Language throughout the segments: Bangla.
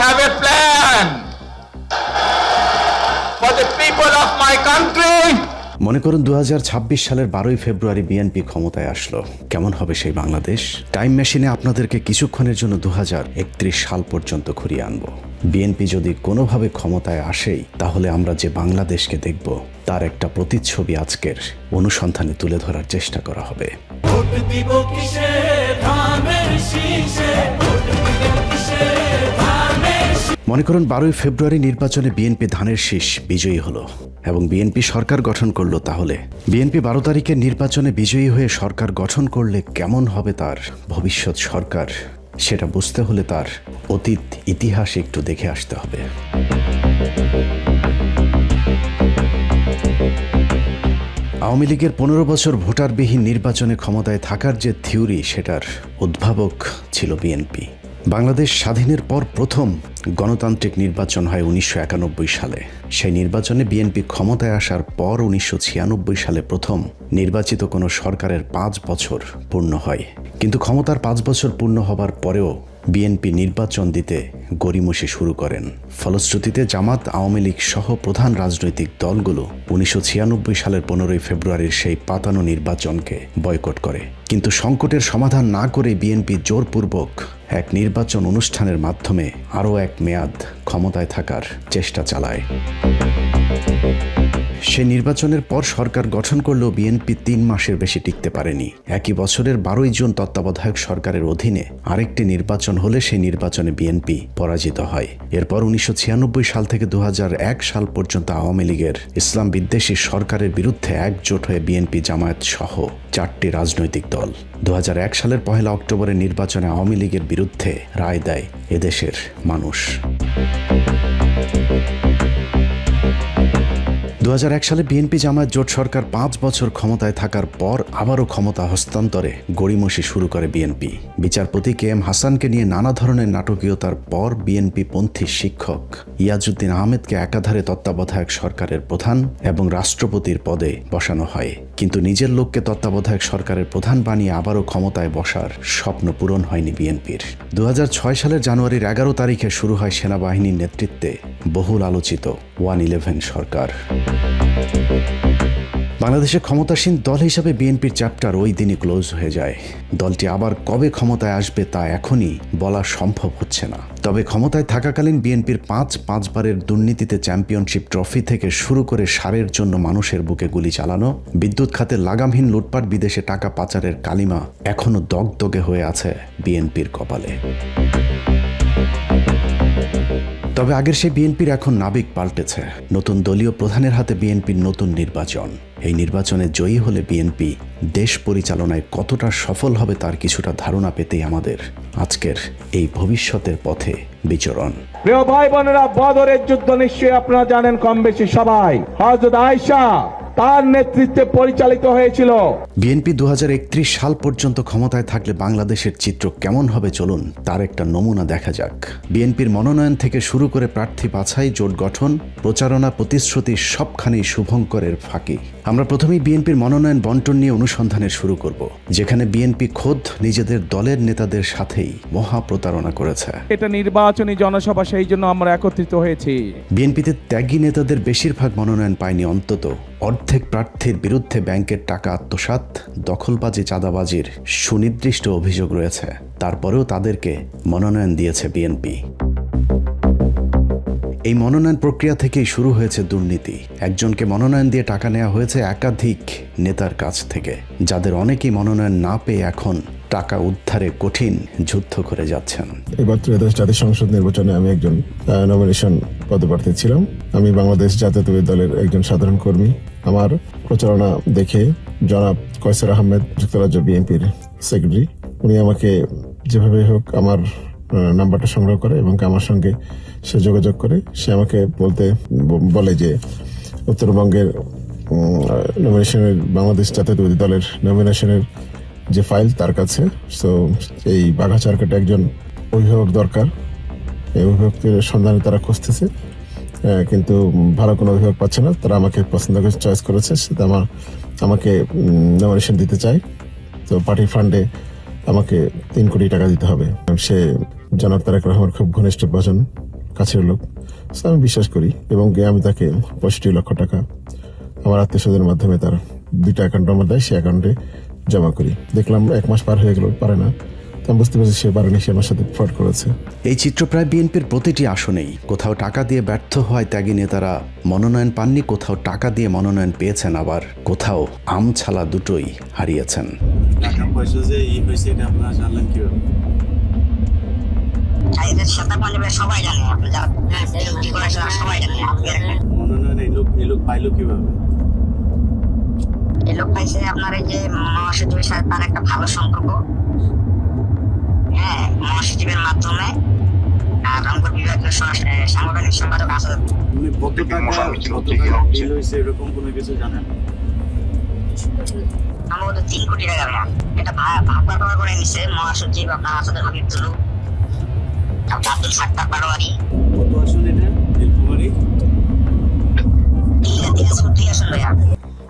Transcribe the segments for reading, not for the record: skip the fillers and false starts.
have a plan for the people of my country. মনে করুন 2026 সালের 12ই ফেব্রুয়ারি বিএনপি ক্ষমতায় আসলো। কেমন হবে সেই বাংলাদেশ? টাইম মেশিনে আপনাদেরকে কিছুক্ষণের জন্য 2031 সাল পর্যন্ত ঘুরিয়ে আনবো। বিএনপি যদি কোনোভাবে ক্ষমতায় আসেই, তাহলে আমরা যে বাংলাদেশকে দেখব তার একটা প্রতিচ্ছবি আজকের অনুসন্ধানে তুলে ধরার চেষ্টা করা হবে। মনে করুন 12ই ফেব্রুয়ারি নির্বাচনে বিএনপি ধানের শীষ বিজয়ী হলো এবং বিএনপি সরকার গঠন করলো। তাহলে বিএনপি 12 তারিখের নির্বাচনে বিজয়ী হয়ে সরকার গঠন করলে কেমন হবে তার ভবিষ্যৎ সরকার, সেটা বুঝতে হলে তার অতীত ইতিহাস একটু দেখে আসতে হবে। আওয়ামী লীগের 15 বছর ভোটারবিহীন নির্বাচনে ক্ষমতায় থাকার যে থিওরি, সেটার উদ্ভাবক ছিল বিএনপি। বাংলাদেশ স্বাধীনের পর প্রথম গণতান্ত্রিক নির্বাচন হয় 1991 সালে। সেই নির্বাচনে বিএনপি ক্ষমতায় আসার পর 1996 সালে প্রথম নির্বাচিত কোনো সরকারের 5 বছর পূর্ণ হয়। কিন্তু ক্ষমতার 5 বছর পূর্ণ হবার পরেও বিএনপি নির্বাচন দিতে গড়িমসি শুরু করেন। ফলশ্রুতিতে জামাত, আওয়ামী লীগ সহ প্রধান রাজনৈতিক দলগুলো 1996 সালের 15ই ফেব্রুয়ারির সেই পাতানো নির্বাচনকে বয়কট করে। কিন্তু সংকটের সমাধান না করে বিএনপি জোরপূর্বক এক নির্বাচন অনুষ্ঠানের মাধ্যমে আরও এক মেয়াদ ক্ষমতায় থাকার চেষ্টা চালায়। সে নির্বাচনের পর সরকার গঠন করলেও বিএনপি 3 মাসের বেশি টিকতে পারেনি। একই বছরের 12ই জুন তত্ত্বাবধায়ক সরকারের অধীনে আরেকটি নির্বাচন হলে সেই নির্বাচনে বিএনপি পরাজিত হয়। এরপর 1996 সাল থেকে 2001 সাল পর্যন্ত আওয়ামী লীগের ইসলাম বিদ্বেষী সরকারের বিরুদ্ধে একজোট হয়ে বিএনপি, জামায়াত সহ 4টি রাজনৈতিক দল 2001 সালের 1 অক্টোবরের নির্বাচনে আওয়ামী লীগের বিরুদ্ধে রায় দেয় এদেশের মানুষ। 2001 সালে বিএনপি জামায়াত জোট সরকার 5 বছর ক্ষমতায় থাকার পর আবারও ক্ষমতা হস্তান্তরে গড়িমসি শুরু করে বিএনপি। বিচারপতি কে এম হাসানকে নিয়ে নানা ধরনের নাটকীয়তার পর বিএনপি পন্থী শিক্ষক ইয়াজউদ্দিন আহমেদকে একাধারে তত্ত্বাবধায়ক সরকারের প্রধান এবং রাষ্ট্রপতির পদে বসানো হয়। কিন্তু নিজের লোককে তত্ত্বাবধায়ক সরকারের প্রধান বানিয়ে আবারও ক্ষমতায় বসার স্বপ্ন পূরণ হয়নি বিএনপির। 2006 সালের জানুয়ারির 11 তারিখে শুরু হয় সেনাবাহিনীর নেতৃত্বে বহুল আলোচিত 111 সরকার। বাংলাদেশে ক্ষমতাসীন দল হিসাবে বিএনপির চ্যাপ্টার ওই দিনই ক্লোজ হয়ে যায়। দলটি আবার কবে ক্ষমতায় আসবে তা এখনই বলা সম্ভব হচ্ছে না। তবে ক্ষমতায় থাকাকালীন বিএনপির 5 বারের দুর্নীতিতে চ্যাম্পিয়নশিপ ট্রফি থেকে শুরু করে সারের জন্য মানুষের বুকে গুলি চালানো, বিদ্যুৎ খাতে লাগামহীন লুটপাট, বিদেশে টাকা পাচারের কালিমা এখনো দগদগে হয়ে আছে বিএনপির কপালে। তবে আগের সেই বিএনপির এখন নাবিক পাল্টেছে। নতুন দলীয় প্রধানের হাতে বিএনপির নতুন নির্বাচন। এই নির্বাচনে জয়ী হলে বিএনপি দেশ পরিচালনায় কতটা সফল হবে তার কিছুটা ধারণা পেতেই আমাদের আজকের এই ভবিষ্যতের পথে বিচরণ। প্রিয় ভাই বোনেরা, বদরের যুদ্ধ নিশ্চয়ই আপনারা জানেন কম বেশি সবাই। হযরত আয়েশা তার নেতৃত্বে পরিচালিত হয়েছিল। বিএনপি 2031 সাল পর্যন্ত ক্ষমতায় থাকলে বাংলাদেশের চিত্র কেমন হবে চলুন তার একটা নমুনা দেখা যাক। বিএনপির মনোনয়ন থেকে শুরু করে প্রার্থী বাছাই, জোট গঠন, প্রচারণা, প্রতিশ্রুতি সবখানেই শুভঙ্করের ফাঁকি। আমরা প্রথমেই বিএনপির মনোনয়ন বন্টন নিয়ে অনুসন্ধানের শুরু করব, যেখানে বিএনপি খোদ নিজেদের দলের নেতাদের সাথেই মহা প্রতারণা করেছে। এটা নির্বাচনী জনসভা, সেই জন্য আমরা একত্রিত হয়েছি। বিএনপিতে ত্যাগী নেতাদের বেশিরভাগ মনোনয়ন পায়নি। অন্তত অর্ধেক প্রার্থীর বিরুদ্ধে ব্যাংকের টাকা আত্মসাৎ, দখলবাজি, চাঁদাবাজির সুনির্দিষ্ট অভিযোগ রয়েছে। তারপরেও তাদেরকে মনোনয়ন দিয়েছে বিএনপি। এই মনোনয়ন প্রক্রিয়া থেকেই শুরু হয়েছে দুর্নীতি। একজনকে মনোনয়ন দিয়ে টাকা নেওয়া হয়েছে একাধিক নেতার কাছ থেকে, যাদের অনেকেই মনোনয়ন না পেয়ে এখন টাকা উদ্ধারে কঠিন যুদ্ধ করে যাচ্ছেন। এবার ত্রয়োদশ জাতীয় সংসদ নির্বাচনে আমি একজন নমিনেশন পদপ্রার্থী ছিলাম। আমি বাংলাদেশ জাতীয়তাবাদী দলের একজন সাধারণ কর্মী। আমার প্রচারণা দেখে জনাব কয়সার আহমেদ, যুক্তরাজ্য বিএনপির সেক্রেটারি, উনি আমাকে যেভাবে হোক আমার নাম্বারটা সংগ্রহ করে এবং আমার সঙ্গে সে যোগাযোগ করে। সে আমাকে বলে যে উত্তরবঙ্গের নমিনেশনের, বাংলাদেশ জাতীয়তাবাদী দলের নমিনেশনের যে ফাইল তার কাছে, সো এই বাঘাচারকাটে একজন অভিভাবক দরকার। এই অভিভাবকের সন্ধানে তারা খুঁজতেছে, কিন্তু ভালো কোনো অভিভাবক পাচ্ছে না। তারা আমাকে পছন্দ করে চয়েস করেছে, সেটা আমাকে নমিনেশন দিতে চায়। তো পার্টি ফান্ডে আমাকে 3 কোটি টাকা দিতে হবে। সে জনাব তারেক রহমান খুব ঘনিষ্ঠ ভজন কাছের লোক। So আমি বিশ্বাস করি এবং আমি তাকে 65 লক্ষ টাকা আমার আত্মীয় স্বজনের মাধ্যমে তার 2টা অ্যাকাউন্ট নম্বর দেয়, সে অ্যাকাউন্টে জমা করি। দেখলাম 1 মাস পার হয়ে গেল, পারে না। তো আমি বুঝতে পারছি সে পারেনি, সে আমার সাথে ফ্রড করেছে। এই চিত্র প্রায় বিএনপির প্রতিটি আসনেই। কোথাও টাকা দিয়ে ব্যর্থ হওয়ায় ত্যাগী নেতারা মনোনয়ন পাননি, কোথাও টাকা দিয়ে মনোনয়ন পেয়েছেন, আবার কোথাও আম ছালা দুটোই হারিয়েছেন। টাকা পয়সা যে হয়েছে এটা আপনারা জানলেন কিভাবে? সবাই জানে, সবাই জানে। মনোনয়ন এই লোক পাইলো কিভাবে? এই লোক পাইছে আপনার এই যে মহাসচিবের সাথে তার একটা ভালো সম্পর্ক, হ্যাঁ, মহাসচিবের মাধ্যমে। আর রংপুর বিভাগীয় সাংগঠনিক সম্পাদক আসাদ। কত টাকা বিল হয়েছে এরকম কোনো কিছু জানেন? সম্ভবত 3 কোটি টাকা। এটা ভাগ করে নিছে মহাসচিব আপনার আসাদের হাবিবুল্লাহ, আব্দুল সাত্তার পাটোয়ারি। কত আসন এটা নীলফামারী? ঠিক আসুন ভাইয়া।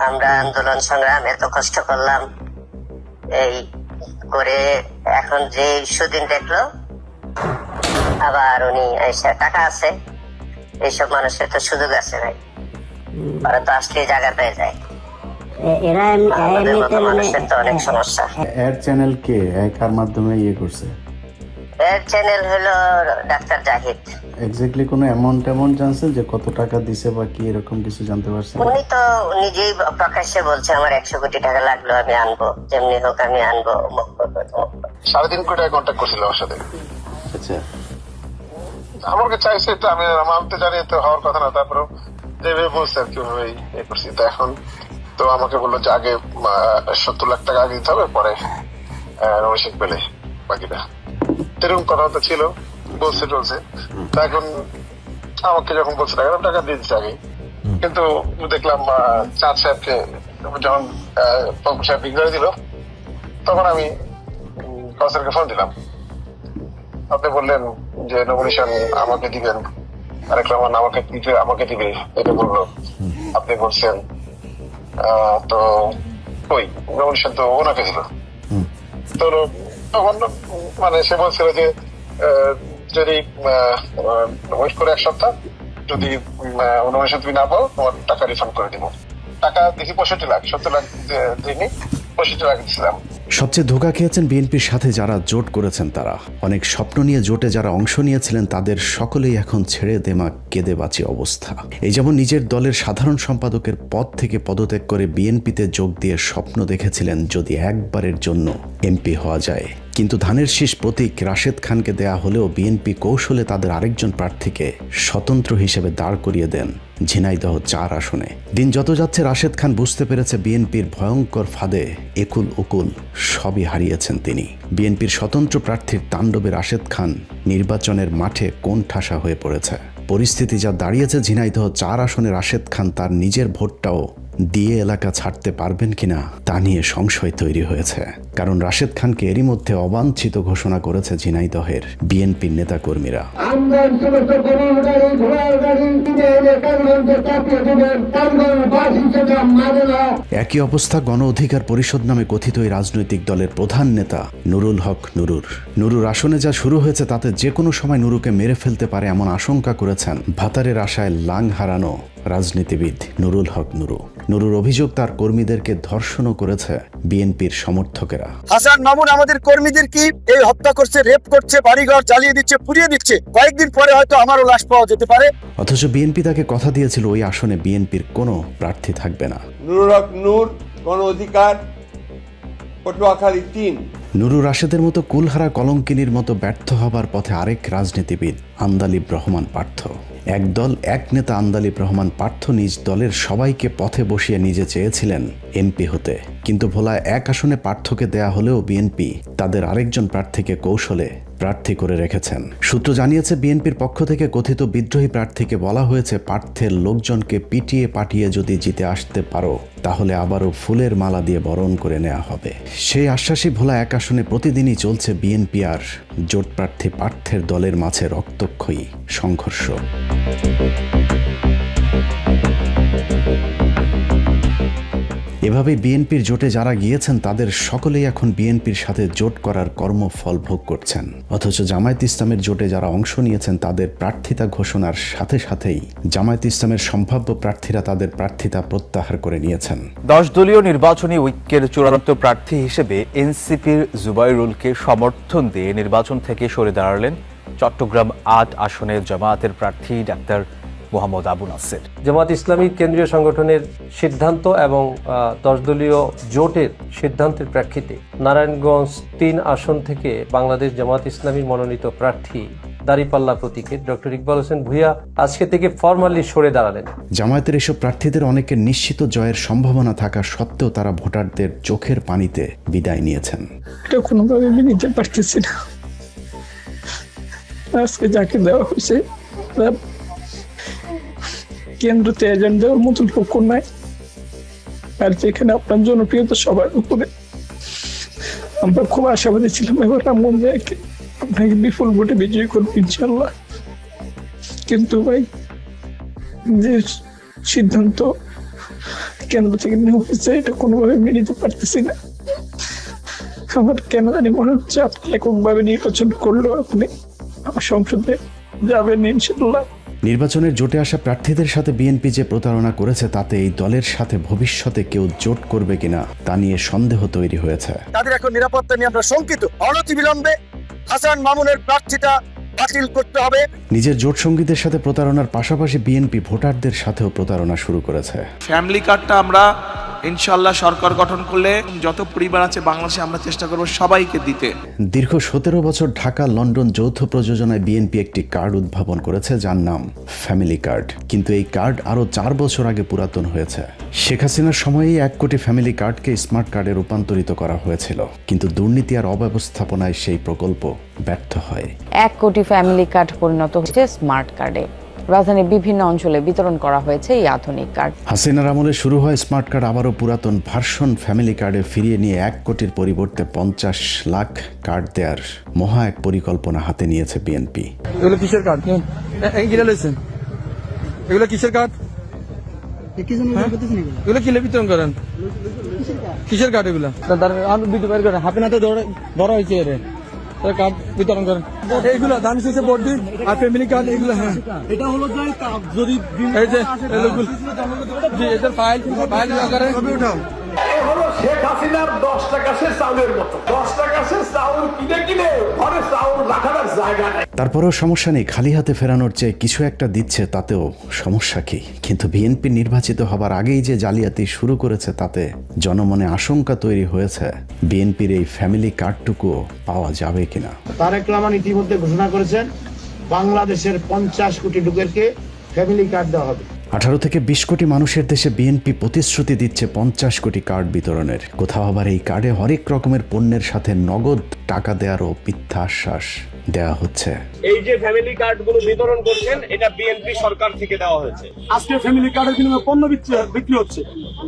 আমরা আন্দোলন সংগ্রাম এত কষ্ট করলাম, এই করে এখন যে সুদিন দেখলো আবার উনি টাকা আছে, এইসব মানুষের তো সুযোগ আছে ভাই, ওরা তো আসলে জায়গা পেয়ে যায়। এরা মানুষের তো অনেক সমস্যা। এর চ্যানেল কে কার মাধ্যমে করছে? এর চ্যানেল হলো ডাক্তার জাহিদ। এক্স্যাক্টলি কোনো অ্যামাউন্ট জানছেন যে কত টাকা দিছে বা কি এরকম কিছু জানতে পারছেন? উনি তো নিজেই প্রকাশ্যে বলছে আমার 100 কোটি টাকা লাগলো, আমি আনবো, যেমনি হোক আমি আনবো। 3.5 কোটি টাকা কন্ট্যাক্ট করছিল আমার সাথে। আচ্ছা, আমাকে চাইছে তো আমি তো জানি তো হওয়ার কথা না, তারপরে যেভাবে বলছে আর কিভাবে ইয়ে করছি। তো এখন তো আমাকে বললো যে আগে 70 লাখ টাকা আগে দিতে হবে, পরে রমেশেক পেলে বাকিটা, এরকম কথা তো ছিল, বলছে টলছে। তা এখন আমাকে যখন বলছে টাকা দিয়ে দিচ্ছে আগে, কিন্তু দেখলাম চাঁদ সাহেবকে যখন পঙ্কজ সাহেব বিজ্ঞানী দিল, তখন আমি কাউসারকে ফোন দিলাম। আপনি বললেন যে নমিনেশন আমাকে দিবেন, তারেক রহমান আমাকে দিবে, এটা বললো। আপনি বলছেন তো ওই নমিনেশন তো ওনাকে দিল। তো তখন মানে সে বলছিল যে যদি ওয়েট করে 1 সপ্তাহ, যদি নমিনেশন তুমি না পাও তোমার টাকা রিফান্ড করে দিব। টাকা দেখি 65 লাখ, 70 লাখ দিইনি, 65 লাখ দিয়েছিলাম। সবচেয়ে ধোঁকা খেয়েছেন বিএনপির সাথে যারা জোট করেছেন তারা। অনেক স্বপ্ন নিয়ে জোটে যারা অংশ নিয়েছিলেন তাদের সকলেই এখন ছেড়ে দেমা কেঁদে বাঁচি অবস্থা। এই যেমন নিজের দলের সাধারণ সম্পাদকের পদ থেকে পদত্যাগ করে বিএনপিতে যোগ দিয়ে স্বপ্ন দেখেছিলেন যদি একবারের জন্য এমপি হওয়া যায়, কিন্তু ধানের শীষ প্রতীক রাশেদ খানকে দেয়া হলেও বিএনপি কৌশলে তাদের আরেকজন প্রার্থীকে স্বতন্ত্র হিসেবে দাঁড় করিয়ে দেন ঝিনাইদহ 4 আসনে। দিন যত যাচ্ছে রাশেদ খান বুঝতে পেরেছে বিএনপির ভয়ঙ্কর ফাঁদে একুল উকুল সবই হারিয়েছেন তিনি। বিএনপির স্বতন্ত্র প্রার্থীর তাণ্ডবে রাশেদ খান নির্বাচনের মাঠে কোণঠাসা হয়ে পড়েছে। পরিস্থিতি যা দাঁড়িয়েছে, ঝিনাইদহ 4 আসনে রাশেদ খান তার নিজের ভোটটাও দিয়ে এলাকা ছাড়তে পারবেন কিনা তা নিয়ে সংশয় তৈরি হয়েছে। কারণ রাশেদ খানকে এরই মধ্যে অবাঞ্ছিত ঘোষণা করেছে ঝিনাইদহের বিএনপির নেতাকর্মীরা। একই অবস্থা গণ অধিকার পরিষদ নামে কথিত এই রাজনৈতিক দলের প্রধান নেতা নুরুল হক নুরুর আসনে যা শুরু হয়েছে তাতে যে কোনো সময় নুরুকে মেরে ফেলতে পারে এমন আশঙ্কা করেছেন ভাতারের আশায় লাং হারানো রাজনীতিবিদ নুরুল হক নুরুর অভিযোগ তার কর্মীদেরকে ধর্ষণও করেছে বিএনপির সমর্থকেরা। হাসান মামুন আমাদের কর্মীদের কি এই হত্যা করছে, রেপ করছে, বাড়িঘর জ্বালিয়ে দিচ্ছে, পুড়িয়ে দিচ্ছে, কয়েকদিন পরে হয়তো আমারও লাশ পাওয়া যেতে পারে। অথচ বিএনপি তাকে কথা দিয়েছিল ওই আসনে বিএনপির কোনো প্রার্থী থাকবে না। নুরুল হক গণ অধিকার পটুয়াখালী 3। নুরুর রাশেদের মতো কুলহারা কলঙ্কিনীর মতো ব্যর্থ হবার পথে আরেক রাজনীতিবিদ আন্দালিব রহমান পার্থ। এক দল এক নেতা আন্দালিব রহমান পার্থ নিজ দলের সবাইকে পথে বসিয়ে নিজে চেয়েছিলেন এমপি হতে, কিন্তু ভোলায় 1 আসনে পার্থকে দেয়া হলেও বিএনপি তাদের আরেকজন প্রার্থীকে কৌশলে প্রার্থী করে রেখেছেন। সূত্র জানিয়েছে বিএনপির পক্ষ থেকে কথিত বিদ্রোহী প্রার্থীকে বলা হয়েছে পার্থের লোকজনকে পিটিয়ে পাঠিয়ে যদি জিতে আসতে পারো তাহলে আবারও ফুলের মালা দিয়ে বরণ করে নেওয়া হবে। সেই আশ্বাসী ভোলা 1 আসনে প্রতিদিনই চলছে বিএনপি আর জোট প্রার্থী পার্থের দলের মাঝে রক্তক্ষয়ী সংঘর্ষ। এভাবে বিএনপির জোটে যারা গিয়েছেন তাদের সকলেই এখন বিএনপির সাথে জোট করার কর্মফল ভোগ করছেন, অথচ জামায়াত ইসলামের জোটে যারা অংশ নিয়েছেন তাদের প্রার্থিতা ঘোষণার সাথে সাথেই জামায়াত ইসলামের সম্ভাব্য প্রার্থীরা তাদের প্রার্থিতা প্রত্যাহার করে নিয়েছেন। 10 দলীয় নির্বাচনী ঐক্যের চূড়ান্ত প্রার্থী হিসেবে এনসিপির জুবাইরুলকে সমর্থন দিয়ে নির্বাচন থেকে সরে দাঁড়ালেন চট্টগ্রাম 8 আসনের জামায়াতের প্রার্থী ডাক্তার মোহাম্মদ আবু নাসের। জামাত ইসলামী কেন্দ্রীয় সংগঠনের সিদ্ধান্ত এবং 10 দলীয় জোটের সিদ্ধান্তের প্রেক্ষিতে নারায়ণগঞ্জ 3 আসন থেকে বাংলাদেশ জামাত ইসলামীর মনোনীত প্রার্থী দাঁড়িপাল্লা প্রতীকের ডক্টর ইকবাল হোসেন ভূঁইয়া আজকে থেকে ফরমালি সরে দাঁড়ালেন। জামায়াতের এসব প্রার্থীদের অনেকের নিশ্চিত জয়ের সম্ভাবনা থাকা সত্ত্বেও তারা ভোটারদের চোখের পানিতে বিদায় নিয়েছেন। এটা কোনোভাবে আমি নিতে পারতেছি না। আজকে যাকে দেওয়া হয়েছে কেন্দ্রতে এজেন্ট দেওয়ার মতন পক্ষ নাই, আর যেখানে আপনার জনপ্রিয়তা সবার উপরে। আমরা খুব আশাবাদী ছিলাম এবার রামগঞ্জ জায়গাকে আপনাকে বিপুল ভোটে বিজয়ী করবো ইনশাল্লাহ, কিন্তু ভাই যে সিদ্ধান্ত কেন্দ্র থেকে নেওয়া হয়েছে এটা কোনোভাবে মেনে নিতে পারতেছি না। আমার কেন জানি মনে হচ্ছে আপনি এককভাবে নির্বাচন করলেও আপনি আমার সংসদে যাবেন ইনশাল্লাহ। নির্বাচনের জোটে আসা প্রার্থীদের সাথে বিএনপি যে প্রতারণা করেছে তাতে এই দলের সাথে ভবিষ্যতে কেউ জোট করবে কিনা তা নিয়ে সন্দেহ তৈরি হয়েছে। তাদের এখন নিরাপত্তা নিয়ে আমরা শঙ্কিত। অনতিবিলম্বে হাসান মামুনের প্রার্থিতা বাতিল করতে হবে। নিজের জোট সঙ্গীদের সাথে প্রতারণার পাশাপাশি বিএনপি ভোটারদের সাথেও প্রতারণা শুরু করেছে। ফ্যামিলি কার্ডটা আমরা ইনশাআল্লাহ সরকার গঠন করলে যত পরিবার আছে বাংলাদেশে আমরা চেষ্টা করব সবাইকে দিতে। দীর্ঘ 17 বছর ঢাকা লন্ডন যৌথ প্রযোজনায় বিএনপি একটি কার্ড উদ্ভাবন করেছে যার নাম ফ্যামিলি কার্ড, কিন্তু এই কার্ড আরো 4 বছর আগে পুরাতন হয়েছে। শেখ হাসিনার সময়েই 1 কোটি ফ্যামিলি কার্ডকে স্মার্ট কার্ডে রূপান্তরিত করা হয়েছিল, কিন্তু দুর্নীতি আর অব্যবস্থাপনায় সেই প্রকল্প ব্যর্থ হয়। 1 কোটি ফ্যামিলি কার্ড পরিণত হয়েছে স্মার্ট কার্ডে। রাজধানীর বিভিন্ন অঞ্চলে বিতরণ করা হয়েছে এই আধুনিক কার্ড। হাসিনার আমলে শুরু হয় স্মার্ট কার্ড আবারও পুরাতন ভার্সন ফ্যামিলি কার্ডে ফিরিয়ে নিয়ে 1 কোটির পরিবর্তে 50 লাখ কার্ড দেওয়ার মহা এক পরিকল্পনা হাতে নিয়েছে বিএনপি। এগুলো কিসের কার্ড? এগুলো কিসের কার্ড? এগুলো কি বিতরণ করেন? কিসের কার্ড এগুলো? হাতে নাতে ধরা হয়েছে কার্ড বিতরণ করেন। এইগুলো দাম শেষে ভোট দিন আর ফ্যামিলি কার্ড এগুলো। হ্যাঁ, এটা হলো যদি এই যে এদের ফাইল করে উঠাও। এই হলো শেখ হাসিনার 10 টাকা সে চাউলের মতো। 10 টাকা সে চাউল কিনে ঘরে চাউল রাখার জায়গা নেই। তারপরেও সমস্যা নেই, খালি হাতে ফেরানোর চেয়ে কিছু একটা দিচ্ছে তাতেও সমস্যা কি? কিন্তু বিএনপি নির্বাচিত হবার আগেই যে জালিয়াতি শুরু করেছে তাতে জনমনে আশঙ্কা তৈরি হয়েছে বিএনপির এই ফ্যামিলি কার্ডটুকু পাওয়া যাবে কিনা। তারেক রহমান ইতিমধ্যে ঘোষণা করেছেন বাংলাদেশের 50 কোটি লোকেরকে ফ্যামিলি কার্ড দেওয়া হবে। 18 থেকে 20 কোটি মানুষের দেশে বিএনপি প্রতিশ্রুতি দিচ্ছে 50 কোটি কার্ড বিতরণের। কোথাও আবার এই কার্ডে হরেক রকমের পণ্যের সাথে নগদ টাকা দেওয়ারও মিথ্যা আশ্বাস দেওয়া হচ্ছে। এই যে ফ্যামিলি কার্ড গুলো বিতরণ করছেন এটা বিএনপি সরকার থেকে দেওয়া হয়েছে। আজকে ফ্যামিলি কার্ডের বিনিময়ে পণ্য বিক্রি হচ্ছে,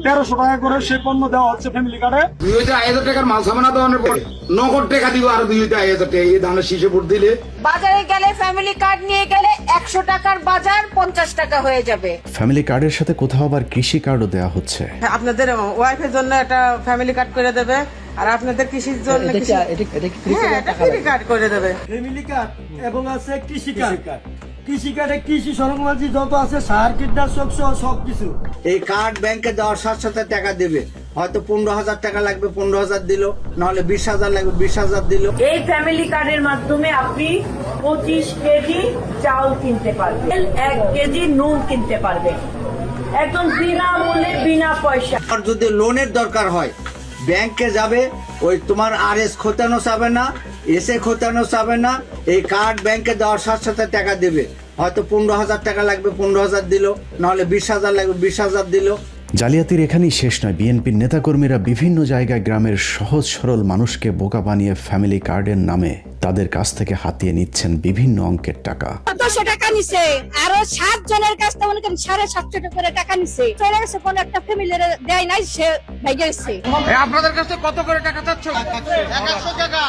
1300 টাকা করে সেই পণ্য দেওয়া হচ্ছে ফ্যামিলি কার্ডে। 2000 টাকার মাল সামানা দেওয়ানোর পরে নগদ টাকা দিব আর 2000 টাকা এই ধানের শীষে ভোট দিলে। বাজারে গেলে ফ্যামিলি কার্ড নিয়ে গেলে 100 টাকার বাজার 50 টাকা হয়ে যাবে। ফ্যামিলি কার্ডের সাথে কোথাও আবার কৃষি কার্ডও দেওয়া হচ্ছে। আপনাদের ওয়াইফের জন্য একটা ফ্যামিলি কার্ড করে দেবে, আর আপনাদের কৃষির জন্য ফ্যামিলি কার্ড করে দেবে। ফ্যামিলি কার্ড এবং আছে কৃষি কার্ড। কৃষি কার্ডে কৃষি সরঞ্জামাদি যত আছে সার কীটনাশক সহ সবকিছু। এই কার্ড ব্যাংকে দেওয়ার সাথে সাথে টাকা দেবে, হয়তো 15,000 টাকা লাগবে 15,000 দিল, নাহলে 20,000 লাগবে 20,000 দিল। এই ফ্যামিলি কার্ডের মাধ্যমে আপনি 25 কেজি চাউল কিনতে পারবেন, 1 কেজি নুন কিনতে পারবেন, একদম বিনামূল্যে বিনা পয়সা। আর যদি লোনের দরকার হয় ব্যাংকে যাবে, ওই তোমার আরএস খোতানো যাবে না, এসে খোতানো যাবে না, এই কার্ড ব্যাংকে দেওয়ার সাথে সাথে টাকা দেবে, হয়তো 15,000 টাকা লাগবে 15,000 দিল, নাহলে 20,000 লাগবে 20,000 দিল। জালিয়াতির এখানেই শেষ নয়, বিএনপির নেতাকর্মীরা বিভিন্ন জায়গায় গ্রামের সহজ সরল মানুষকে বোকা বানিয়ে ফ্যামিলি কার্ডের নামে তাদের কাছ থেকে হাতিয়ে নিচ্ছেন বিভিন্ন অঙ্কের টাকা। 200 টাকা নিছে, আরো 7 জনের কাছ থেকে মনে করেন 750 টাকা করে টাকা নিছে। চলে গেছে, কোন একটা ফ্যামিলির দেয় নাই, সে ভাইগে গেছে। আপনাদের কাছে কত করে টাকা চাচ্ছ? 100 টাকা।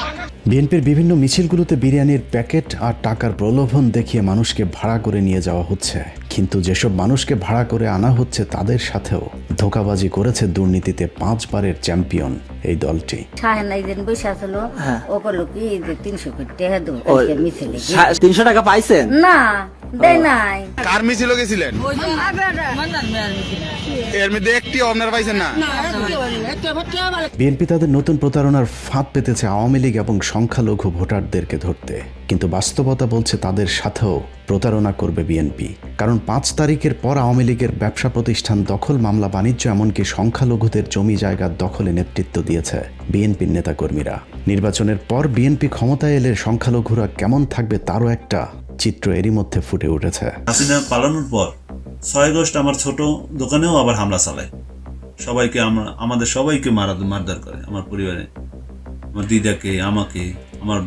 বিএনপির বিভিন্ন মিছিলগুলোতে বিরিয়ানির প্যাকেট আর টাকার প্রলোভন দেখিয়ে মানুষকে ভাড়া করে নিয়ে যাওয়া হচ্ছে, কিন্তু যেসব মানুষকে ভাড়া করে আনা হচ্ছে তাদের সাথেও ধোঁকাবাজি করেছে দুর্নীতিতে 5 বারের চ্যাম্পিয়ন এই দলটি। 300 টাকা পাইছেন না, দেয় নাই। কার মিছিল গেছিলেন? এর মধ্যে একটি আপনারা পাইছেন না? বিএনপি তাদের নতুন প্রতারণার ফাঁদ পেতেছে আওয়ামী লীগ এবং সংখ্যালঘু ভোটারদেরকে ধরতে, কিন্তু বাস্তবতা বলছে তাদের সাথেও প্রতারণা করবে বিএনপি। কারণ 5 তারিখের পর আওয়ামী লীগের ব্যবসা প্রতিষ্ঠান দখল, মামলা বাণিজ্য, এমনকি সংখ্যালঘুদের জমি জায়গার দখলে নেতৃত্ব দিয়েছে বিএনপির নেতাকর্মীরা। নির্বাচনের পর বিএনপি ক্ষমতায় এলে সংখ্যালঘুরা কেমন থাকবে তারও একটা চিত্র এরই মধ্যে ফুটে উঠেছে। হাসিনা পালানোর পর 6 আগস্ট আমার ছোট দোকানেও আবার হামলা চালায়, সবাইকে আমাদের সবাইকে মারধর করে, আমার পরিবারে, আমার দিদাকে, আমাকে, আমার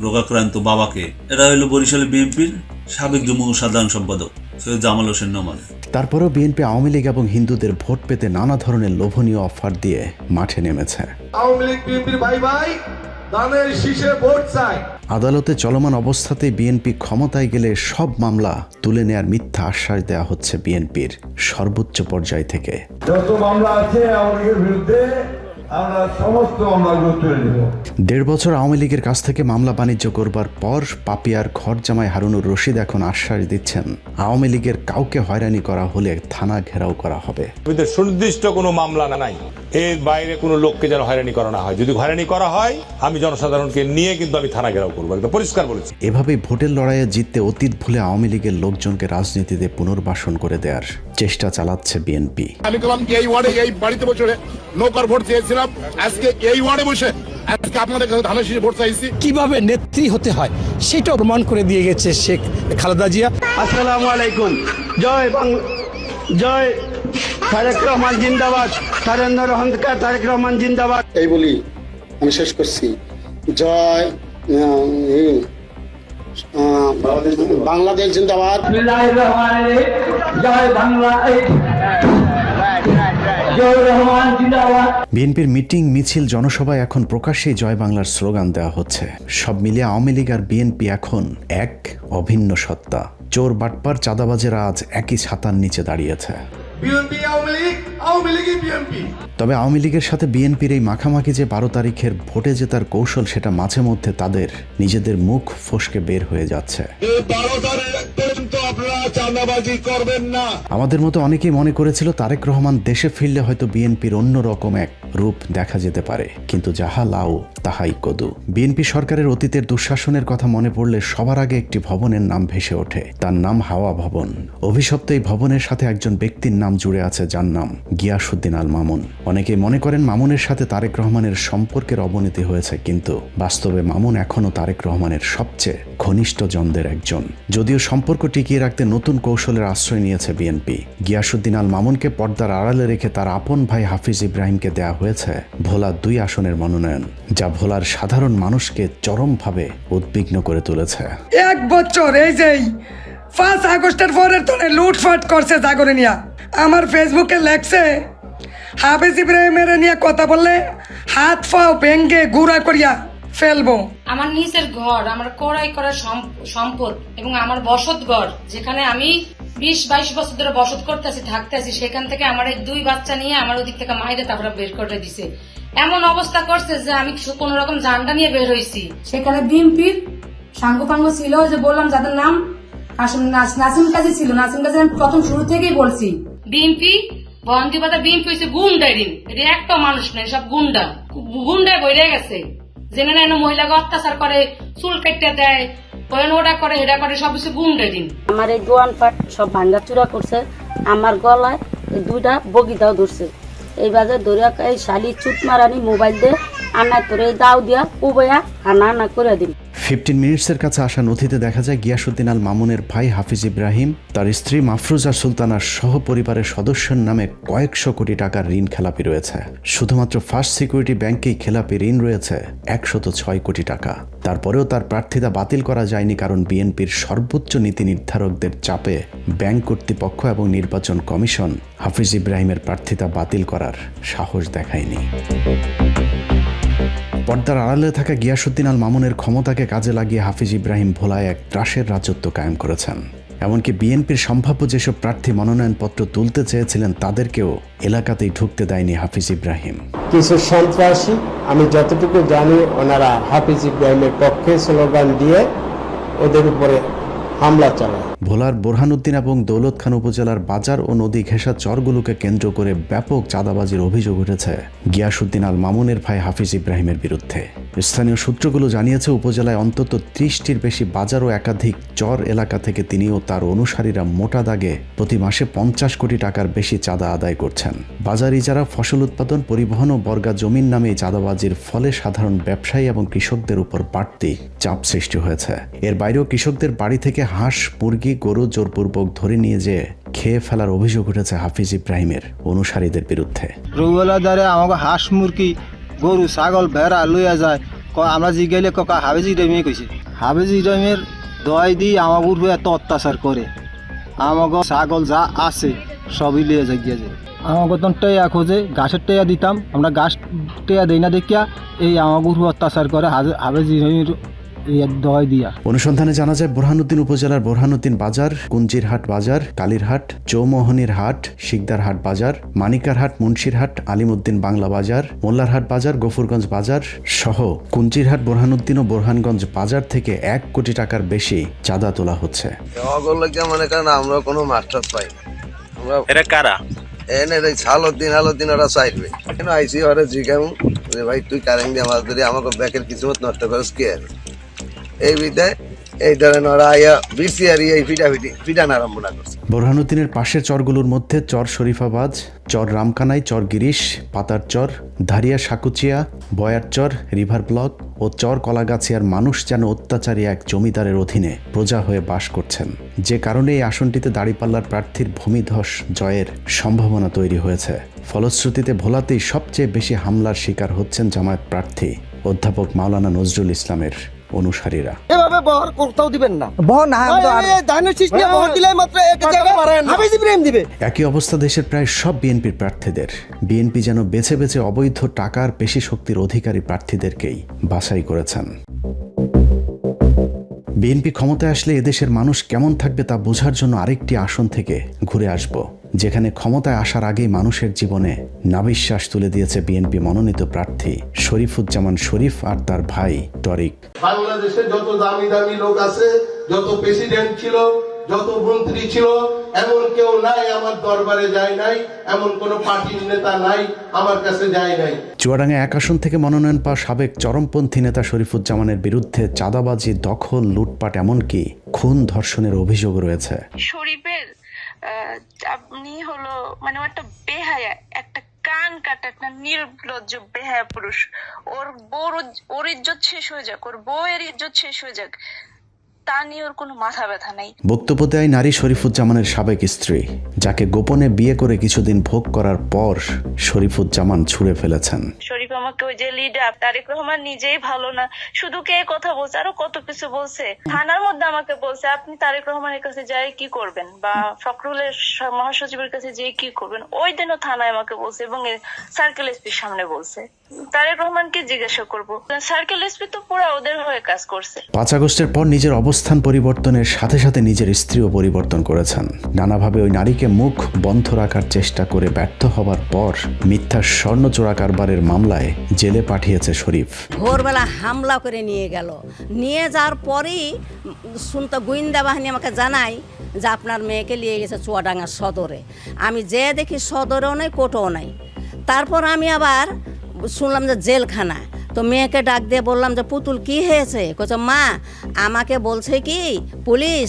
রোগাক্রান্ত বাবাকে। এরা হলো বরিশালে বিএনপির সাবেক যুগ্ম সাধারণ সম্পাদক সৈয়দ জামাল হোসেন নোমান। তারপরেও বিএনপি আওয়ামী লীগ এবং হিন্দুদের ভোট পেতে নানা ধরনের লোভনীয় অফার দিয়ে মাঠে নেমেছে। আওয়ামী লীগ বিএনপির ভাই ভাই দানের শীষে ভোট চাই। আদালতে চলমান অবস্থাতেই বিএনপি ক্ষমতায় গেলে সব মামলা তুলে নেয়ার মিথ্যা আশ্বাস দেওয়া হচ্ছে বিএনপির সর্বোচ্চ পর্যায় থেকে। যত মামলা আছে আওয়ামী লীগের বিরুদ্ধে আমরা সমস্ত মামলাগুলো তুলে নেব। 1.5 বছর আওয়ামী লীগের কাছ থেকে মামলা বাণিজ্য করবার পর পাপিয়ার ঘর জামাই হারুনুর রশিদ এখন আশ্বাস দিচ্ছেন আওয়ামী লীগের কাউকে হয়রানি করা হলে থানা ঘেরাও করা হবে। সুনির্দিষ্ট কোনো মামলা নাই, এর বাইরে কোনো লোককে যেন হয়রানি করা না হয়। যদি হয়রানি করা হয় আমি জনসাধারণকে নিয়ে কিন্তু আমি থানা ঘেরাও করবো, একদম পরিষ্কার বলেছি। এভাবেই ভোটের লড়াইয়ে জিততে অতীত ভুলে আওয়ামী লীগের লোকজনকে রাজনীতিতে পুনর্বাসন করে দেওয়ার চেষ্টা চালাচ্ছে বিএনপি। আমি বললাম এই ওয়ার্ডে এই বাড়িতে বসে নৌকার ভোট চেয়েছিলাম, আজকে এই ওয়ার্ডে বসে আজকে আপনাদের কাছে ধানের শীষে ভোট চাইছি। কিভাবে নেত্রী হতে হয় সেটা প্রমাণ করে দিয়ে গেছে শেখ খালেদা জিয়া। আসসালামু আলাইকুম। জয় জয় তারেক রহমান জিন্দাবাদ, তারেক রহমান জিন্দাবাদ। এই বলি আমি শেষ করছি। জয় বাংলাদেশ জিন্দাবাদ। জয় বাংলা। বিএনপির মিটিং, মিছিল, জনসভায় এখন প্রকাশ্যেই জয় বাংলার স্লোগান দেওয়া হচ্ছে। সব মিলিয়ে আওয়ামী লীগ আর বিএনপি এখন এক অভিন্ন সত্তা। চোর, বাটপার, চাঁদাবাজেরা আজ একই ছাতার নিচে দাঁড়িয়েছে। তবে আওয়ামী লীগের সাথে বিএনপির এই মাখামাখি যে 12 তারিখের ভোটে জেতার কৌশল, সেটা মাঝে মধ্যে তাদের নিজেদের মুখ ফসকে বের হয়ে যাচ্ছে। আমাদের মতো অনেকেই মনে করেছিল তারেক রহমান দেশে ফিরলে হয়তো বিএনপির অন্যরকম এক রূপ দেখা যেতে পারে, কিন্তু যাহা লাউ তাহাই কদু। বিএনপি সরকারের অতীতের দুঃশাসনের কথা মনে পড়লে সবার আগে একটি ভবনের নাম ভেসে ওঠে, তার নাম হাওয়া ভবন। অভিশপ্ত এই ভবনের সাথে একজন ব্যক্তির নাম জুড়ে আছে, যার নাম গিয়াসউদ্দিন আল মামুন। অনেকেই মনে করেন মামুনের সাথে তারেক রহমানের সম্পর্কের অবনতি হয়েছে, কিন্তু বাস্তবে মামুন এখনও তারেক রহমানের সবচেয়ে ঘনিষ্ঠ জনদের একজন। যদিও সম্পর্ক টিকিয়ে রাখতে নতুন কৌশলের আশ্রয় নিয়েছে বিএনপি। গিয়াসউদ্দিন আল মামুনকে পর্দার আড়ালে রেখে তার আপন ভাই হাফিজ ইব্রাহিমকে দেয়া হয়েছে ভোলা 2 আসনের মনোনয়ন, যা ভোলার সাধারণ মানুষকে চরমভাবে উদ্বিগ্ন করে তুলেছে। 1 বছর এই যে 5 আগস্টের পরের তোরে লুটফাট করছে জাগরে নিয়া। আমার ফেসবুকে লেখছে হাফিজ ইব্রাহিমের নিয়ে কথা বললে হাত পাও ভেঙ্গে গুঁড়া করিয়া ফেলবো। আমার নিজের ঘর, আমার কড়াই করা সম্পদ এবং আমার বসত ঘর, যেখানে আমি 20-22 বছর ধরে বসত থাকতেছি, সেখান থেকে আমার এই 2 বাচ্চা নিয়ে আমার ওদিক থেকে মাইরে তারপরে বের করে দিছে। এমন অবস্থা করছে যে আমি কোন রকম জানটা নিয়ে বের হয়েছি। সেখানে বিএনপির সাঙ্গপাঙ্গ ছিল, যে বললাম যাদের নাম নাসিম কাজী ছিল। নাসিম কাজী আমি প্রথম শুরু থেকেই বলছি, বিএনপি বন্দিবাদা বিএনপি হয়েছে গুন্ডারিন, এটা একটা মানুষ নয়, সব গুন্ডায় বইরে গেছে। জেনে না মহিলাকে অত্যাচার করে, চুল কেটে দেয়, ওটা করে এটা করে, সব কিছু গুন্ডারিন। আমার এই দোয়ান পাট সব ভাঙ্গা চূড়া করছে, আমার গলায় 2টা বগিদাও ধরছে। এই বাজে ধরে এই শালি চুট মারানি মোবাইল দিয়ে আনা করে দাও দিয়া উবয়া আনা করে দিন। 15 মিনিটসের কাছে আসা নথিতে দেখা যায় গিয়াসউদ্দিন আল মামুনের ভাই হাফিজ ইব্রাহিম তার স্ত্রী মাফরুজা সুলতানার সহ পরিবারের সদস্যের নামে কয়েকশো কোটি টাকার ঋণ খেলাপি রয়েছে। শুধুমাত্র ফার্স্ট সিকিউরিটি ব্যাংকেই খেলাপি ঋণ রয়েছে 106 কোটি টাকা। তারপরেও তার প্রার্থিতা বাতিল করা যায়নি, কারণ বিএনপির সর্বোচ্চ নীতি নির্ধারকদের চাপে ব্যাংক কর্তৃপক্ষ এবং নির্বাচন কমিশন হাফিজ ইব্রাহিমের প্রার্থিতা বাতিল করার সাহস দেখায়নি। পর্দার আড়ালে থাকা গিয়াসউদ্দিন আল মামুনের ক্ষমতাকে কাজে লাগিয়ে হাফিজ ইব্রাহিম ভোলায় এক ত্রাসের রাজত্ব কায়েম করেছেন। এমনকি বিএনপির সম্ভাব্য যেসব প্রার্থী মনোনয়নপত্র তুলতে চেয়েছিলেন তাদেরকেও এলাকাতেই ঢুকতে দেয়নি হাফিজ ইব্রাহিম। কিছু সন্ত্রাসী, আমি যতটুকু জানি, ওনারা হাফিজ ইব্রাহিমের পক্ষে স্লোগান দিয়ে ওদের উপরে হামলা চালায়। ভোলার বোরহানউদ্দিন এবং দৌলত খান উপজেলার বাজার ও নদী ঘেঁষা চরগুলোকে কেন্দ্র করে ব্যাপক চাঁদাবাজির অভিযোগ উঠেছে গিয়াসউদ্দিন আল মামুনের ভাই হাফিজ ইব্রাহিমের বিরুদ্ধে। স্থানীয় সূত্রগুলো জানিয়েছে উপজেলায় অন্তত 30টির বেশি বাজার ও একাধিক চর এলাকা থেকে তিনি ও তার অনুসারীরা মোটা দাগে প্রতি মাসে 50 কোটি টাকার বেশি চাঁদা আদায় করছেন। বাজার ইজারা, ফসল উৎপাদন, পরিবহন ও বর্গা জমির নামে এই চাঁদাবাজির ফলে সাধারণ ব্যবসায়ী এবং কৃষকদের উপর বাড়তি চাপ সৃষ্টি হয়েছে। এর বাইরেও কৃষকদের বাড়ি থেকে হাঁস, মুরগি, গরু জোরপূর্বক ধরে নিয়ে যেয়ে খেয়ে ফেলার অভিযোগ উঠেছে হাফিজ ইব্রাহিমের অনুসারীদের বিরুদ্ধে। রুবেলা দ্বারে আমাকে হাঁস, মুরগি, গরু, ছাগল, ভেড়া লইয়া যায়, আমরা জিগাইলে কা হাফিজ ইব্রাহিমে কইছে। হাফিজ ইব্রাহিমের দয় দিয়ে আমার উপর এত অত্যাচার করে, আমাকে ছাগল যা আছে সবই লিয়ে যায়। আমাকে তো টেয়া খোঁজে, গাছের টেয়া দিতাম, আমরা গাছ টেয়া দেই না দেখিয়া এই আমার উপর অত্যাচার করে হাফিজ ইব্রাহিমের অনুসন্ধানে জানা যায় বোরহানউদ্দিন উপজেলার বোরহানউদ্দিন বাজার, কুঞ্জিরহাট বাজার, কালীরহাট, চৌমোহনীর হাট, শিকদারহাট বাজার, মানিকারহাট, মুন্সিরহাট, আলিমউদ্দিন বাংলা বাজার, মোল্লারহাট বাজার, গফুরগঞ্জ বাজার সহ কুঞ্জিরহাট, বোরহানউদ্দিন ও বোরহানগঞ্জ বাজার থেকে 1 কোটি টাকার বেশি চাঁদা তোলা হচ্ছে। মনে করেন আমরা কোনো মাস্টার পাই না, এরা কারা এনে হালুদ্দিন ওরা চাইবে কেন আইসি ওরা জিগাম ভাই তুই কারেন্ট দিয়ে আমাকে ব্যাকের কিছু নষ্ট করিস কে এই বিদায় এই ধরেন ওরা আইয়া বিসিআর এই ফিটান আরম্ভ না করছে। বোরহানউদ্দিনের পাশের চরগুলোর মধ্যে চর শরীফাবাজ, চর রামকানাই, চর গিরিশ, পাতার চর, ধারিয়া সাকুচিয়া, বয়ার চর, রিভার ব্লক ও চর কলাগাছিয়ার মানুষ যেন অত্যাচারী এক জমিদারের অধীনে প্রজা হয়ে বাস করছেন, যে কারণে এই আসনটিতে দাঁড়িপাল্লার প্রার্থীর ভূমিধস জয়ের সম্ভাবনা তৈরি হয়েছে। ফলশ্রুতিতে ভোলাতেই সবচেয়ে বেশি হামলার শিকার হচ্ছেন জামায়াত প্রার্থী অধ্যাপক মাওলানা নজরুল ইসলামের অনুসারীরা। এভাবে বহর করতেও দিবেন না, বহর না দানের শীষ নিয়ে বহর দিলে মাত্র এক জায়গা হাফিজ ইব্রাহিম দিবে। একই অবস্থা দেশের প্রায় সব বিএনপির প্রার্থীদের। বিএনপি যেন বেছে বেছে অবৈধ টাকার পেশি শক্তির অধিকারী প্রার্থীদেরকেই বাছাই করেছেন। বিএনপি ক্ষমতায় আসলে এদেশের মানুষ কেমন থাকবে তা বোঝার জন্য আরেকটি আসন থেকে ঘুরে আসব, যেখানে ক্ষমতায় আসার আগেই মানুষের জীবনে নাবিশ্বাস তুলে দিয়েছে বিএনপি মনোনীত প্রার্থী শরীফুজ্জামান শরীফ আর তার ভাই টরিক। বাংলাদেশে যত দামি দামি লোক আছে, যত প্রেসিডেন্ট ছিল, যত মন্ত্রী ছিল, এমন কেউ নাই আমার দরবারে যায় নাই, এমন কোন পার্টির নেতা নাই আমার কাছে যায় নাই। চুয়াডাঙ্গা 1 আসন থেকে মনোনয়ন পাওয়া সাবেক চরমপন্থী নেতা শরীফুজ্জামানের বিরুদ্ধে চাঁদাবাজি, দখল, লুটপাট, এমনকি খুন ধর্ষণের অভিযোগ রয়েছে। শরীফের আপনি হলো মানে একটা বেহায়া, একটা কান কাটা, একটা নির্লজ্জ বেহায়া পুরুষ। ওর ইজ্জত শেষ হয়ে যাক, ওর বউয়ের ইজ্জত শেষ হয়ে যাক, তা নিয়ে ওর কোনো মাথা ব্যথা নাই। বক্তব্য দেয় নারী শরীফুজ্জামানের সাবেক স্ত্রী, যাকে গোপনে বিয়ে করে কিছুদিন ভোগ করার পর শরীফুজ্জামান ছুঁড়ে ফেলেছেন। শরীফ আমাকে ওই যে লিডার তারেক রহমান নিজেই ভালো না, শুধু কে কথা বলছে, আরো কত কিছু বলছে। থানার মধ্যে আমাকে বলছে আপনি তারেক রহমানের কাছে যাই কি করবেন, বা ফখরুলের মহাসচিবের কাছে যেয়ে কি করবেন। ওই দিনও থানায় আমাকে বলছে এবং সার্কেল এসপির সামনে বলছে। তারেক রহমানকে জিজ্ঞাসা করবো, সার্কেল এসপি তো পুরো ওদের হয়ে কাজ করছে। 5 আগস্টের পর নিজের অবস্থান পরিবর্তনের সাথে সাথে নিজের স্ত্রীও পরিবর্তন করেছেন। নানাভাবে ওই নারীকে মুখ বন্ধ রাখার চেষ্টা করে ব্যর্থ হবার পর মিথ্যা স্বর্ণ চোরা কারবারের মামলায় জেলে পাঠিয়েছে শরীফ। ভোরবেলা হামলা করে নিয়ে গেল, নিয়ে যাওয়ার পরেই শুনতে গোয়েন্দা বাহিনী আমাকে জানায় যে আপনার মেয়েকে নিয়ে গেছে চুয়াডাঙ্গা সদরে। আমি যে দেখি সদরেও নাই, কোর্টেও নাই। তারপর আমি আবার শুনলাম যে জেলখানা। তো মেয়েকে ডাক দিয়ে বললাম যে পুতুল কি হয়েছে? কইছে মা আমাকে বলছে কি পুলিশ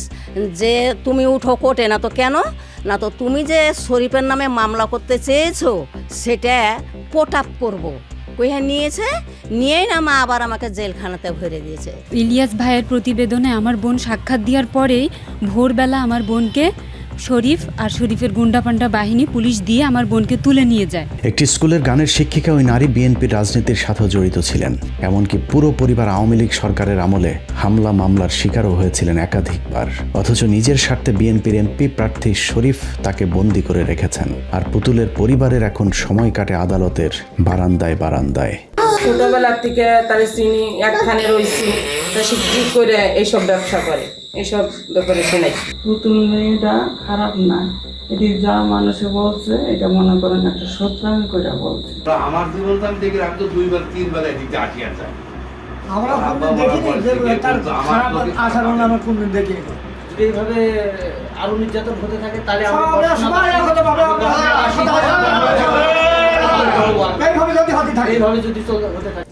যে তুমি উঠো কোর্টে। না তো কেন? না তো তুমি যে শরীফের নামে মামলা করতে চেয়েছো সেটা পোট আপ করবো, কইয়া নিয়েছে, নিয়েই না মা আবার আমাকে জেলখানাতে ভরে দিয়েছে। ইলিয়াস ভাইয়ের প্রতিবেদনে আমার বোন সাক্ষাৎ দেওয়ার পরেই ভোরবেলা আমার বোনকে শরীফ আর শরীফের গুন্ডাপান্ডা বাহিনী পুলিশ দিয়ে আমার বোনকে তুলে নিয়ে যায়। একটি স্কুলের গানের শিক্ষিকা ওই নারী বিএনপির রাজনীতির সাথেও জড়িত ছিলেন। এমনকি পুরো পরিবার আওয়ামী লীগ সরকারের আমলে হামলা মামলার শিকারও হয়েছিলেন একাধিকবার। অথচ নিজের স্বার্থে বিএনপির এমপি প্রার্থী শরীফ তাকে বন্দী করে রেখেছেন। আর পুতুলের পরিবারের এখন সময় কাটে আদালতের বারান্দায় বারান্দায়। ছোটবেলার থেকে তার চিনি একখানে রয়েছি, তা সে কি করে এইসব ব্যবসা করে, এইসব ব্যাপারে সে নাই। পুতুল মেয়েটা খারাপ না, এটি যা মানুষে বলছে এটা মনে করেন একটা সত্যায়ন করে বলছে। আমার জীবন আমি দেখি, আমি তো 2বার 3বার এদিকে আসিয়া যাই। আমরা দেখিনি যে তার খারাপ আচরণ আমরা কোনদিন দেখিনি। যদি এইভাবে আরো নির্যাতন হতে থাকে তাহলে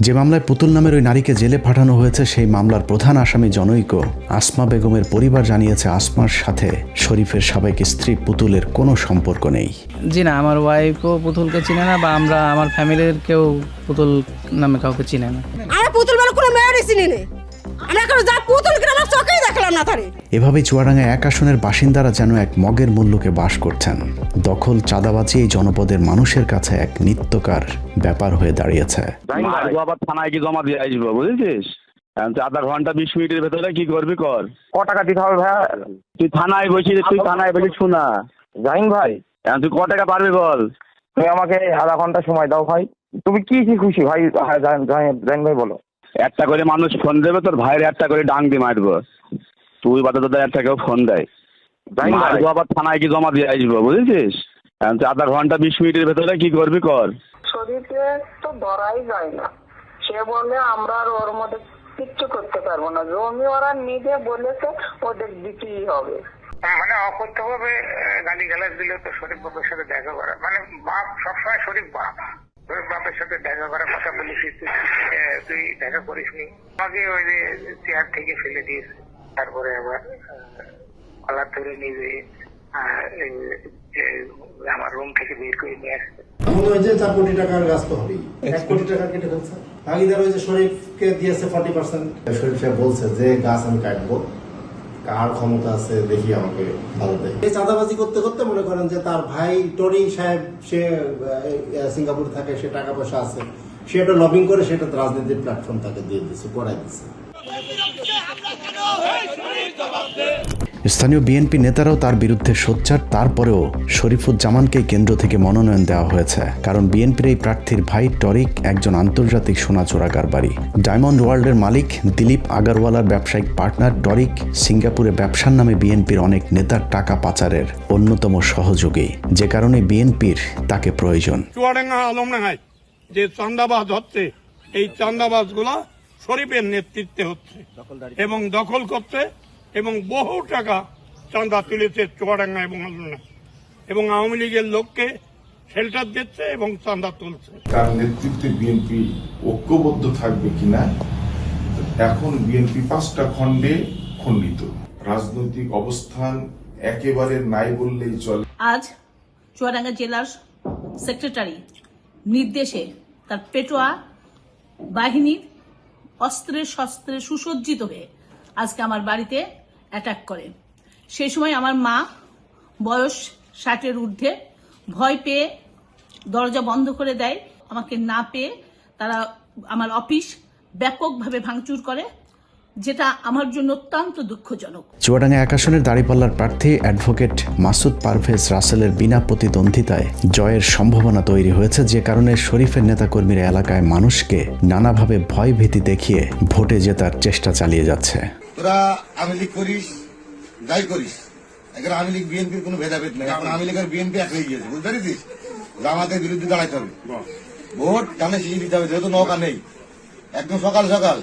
যে মামলায় পুতুল নামের ওই নারীকে জেলে পাঠানো হয়েছে, সেই মামলার প্রধান আসামি জনৈক আসমা বেগমের পরিবার জানিয়েছে আসমার সাথে শরীফের সাবেক স্ত্রী পুতুলের কোনো সম্পর্ক নেই। জি না, আমার ওয়াইফও পুতুলকে চিনে না, বা আমরা আমার ফ্যামিলির কেউ পুতুল নামে কাউকে চিনে না। আমরা পুতুল বলে কোনো মেয়েরই চিনি না, আমরা এখন যা পুতুল কিনা আমার চোখেই দেখলাম না তারে। এভাবেই চুয়াডাঙ্গা 1 আসনের বাসিন্দারা যেন এক মগের মূল্যকে বাস করছেন। দখল, চাঁদাবাজি এই জনপদের মানুষের কাছে এক নিত্যকার ব্যাপার হয়ে দাঁড়িয়েছে। আবার থানায় কি জমা দিয়ে আসবো, বুঝেছিস? আধা ঘন্টা 20 মিনিটের ভেতরে কি করবি কর। টাকা দিতে হবে ভাই? তুই থানায় বসিস, শোনা জাহিন ভাই, তুই টাকা পারবি বল? তুমি আমাকে আধা ঘন্টা সময় দাও ভাই। তুমি কি খুশি ভাই? জাহিন ভাই বলো। একটা করে মানুষ ফোন দেবে, তোর ভাইয়ের একটা করে ডাং দিয়ে মারবো। তুই বাদে তোদের একটা কেউ ফোন দেয়, আবার থানায় কি জমা দিয়ে আসবো, বুঝেছিস? আধা ঘন্টা 20 মিনিটের ভেতরে কি করবি কর। শরীফে তো ধরাই যায় না, সে বলে আমরা আর ওর মধ্যে কিচ্ছু করতে পারবো না। জমি ওরা নিজে বলেছে ওদের দিতেই হবে। মানে অকথ্য ভাবে গালি গালাজ দিলে তো শরীফ বাপের সাথে দেখা করা, মানে বাপ সবসময় শরীফ বাপ, শরীফ বাপের সাথে দেখা করার কথা বলিস, তুই দেখা করিস নি। আমাকে ওই যে চেয়ার থেকে ফেলে দিয়েছে, তারপরে আবার কলার ধরে নিয়ে আমার রুম থেকে বের করে নিয়ে আসছে। মনে হয় যে 4 কোটি টাকার গাছ তো হবেই, 1 কোটি টাকা কেটে ফেলছে। ভাগিদার ওই যে শরীফকে দিয়েছে 40%। শরীফ সাহেব বলছে যে গাছ আমি কাটবো, কার ক্ষমতা আছে দেখি আমাকে ভালো দেয়। এই চাঁদাবাজি করতে করতে মনে করেন যে তার ভাই টনি সাহেব, সে সিঙ্গাপুর থাকে, সে টাকা পয়সা আছে, সে একটা লবিং করে সেটা রাজনীতির প্ল্যাটফর্ম তাকে দিয়ে দিচ্ছে, করাই দিচ্ছে। স্থানীয় বিএনপি নেতারাও তার বিরুদ্ধে সোচ্চার। তারপরেও শরীফুজ্জামানকে কেন্দ্র থেকে মনোনয়ন দেওয়া হয়েছে, কারণ বিএনপির এই প্রার্থীর ভাই টরিক একজন আন্তর্জাতিক সোনা চোরাকার বাড়ি। ডায়মন্ড ওয়ার্ল্ডের মালিক দিলীপ আগারওয়ালার ব্যবসায়িক পার্টনার টরিক সিঙ্গাপুরে ব্যবসার নামে বিএনপির অনেক নেতার টাকা পাচারের অন্যতম সহযোগী, যে কারণে বিএনপির তাকে প্রয়োজন। চুয়াডাঙ্গা আলমডাঙ্গায় যে চাঁদাবাজ হচ্ছে, এই চাঁদাবাজ গুলা শরীফের নেতৃত্বে হচ্ছে এবং দখল করছে এবং বহু টাকা চাঁদা তুলেছে চুয়াডাঙ্গা এবং আলমডাঙ্গা, এবং আওয়ামী লীগের লোককে শেল্টার দিচ্ছে এবং চাঁদা তুলছে। তার নেতৃত্বে বিএনপি ঐক্যবদ্ধ থাকবে কিনা, এখন বিএনপি 5টা খণ্ডে খণ্ডিত, রাজনৈতিক অবস্থান একেবারে নাই বললেই চলে। আজ চুয়াডাঙ্গা জেলার সেক্রেটারি নির্দেশে তার পেটোয়া বাহিনীর অস্ত্রে শস্ত্রে সুসজ্জিত হয়ে আজকে আমার বাড়িতে অ্যাটাক করে। সেই সময় আমার মা বয়স 60-এর ঊর্ধ্বে ভয় পেয়ে দরজা বন্ধ করে দেয়। আমাকে না পেয়ে তারা আমার অফিস ব্যাপকভাবে ভাঙচুর করে, যেটা আমার জন্য অত্যন্ত দুঃখজনক। চুয়াডাঙ্গা 1 আসনের দাঁড়িপাল্লার প্রার্থী অ্যাডভোকেট মাসুদ পারভেজ রাসেলের বিনা প্রতিদ্বন্দ্বিতায় জয়ের সম্ভাবনা তৈরি হয়েছে, যে কারণে শরীফের নেতাকর্মীরা এলাকায় মানুষকে নানাভাবে ভয় ভীতি দেখিয়ে ভোটে জেতার চেষ্টা চালিয়ে যাচ্ছে। তোরা আওয়ামী লীগ করিস, যাই করিস, এখন আওয়ামী লীগ বিএনপির কোনো ভেদাভেদ নেই। এখন আওয়ামী লীগের বিএনপি এক হয়ে গিয়েছে, বুঝতে পেরেছিস? আমাদের বিরুদ্ধে দাঁড়াইতে হবে, ভোট টানে শিশি দিতে হবে, যেহেতু নৌকা নেই। একদম সকাল সকাল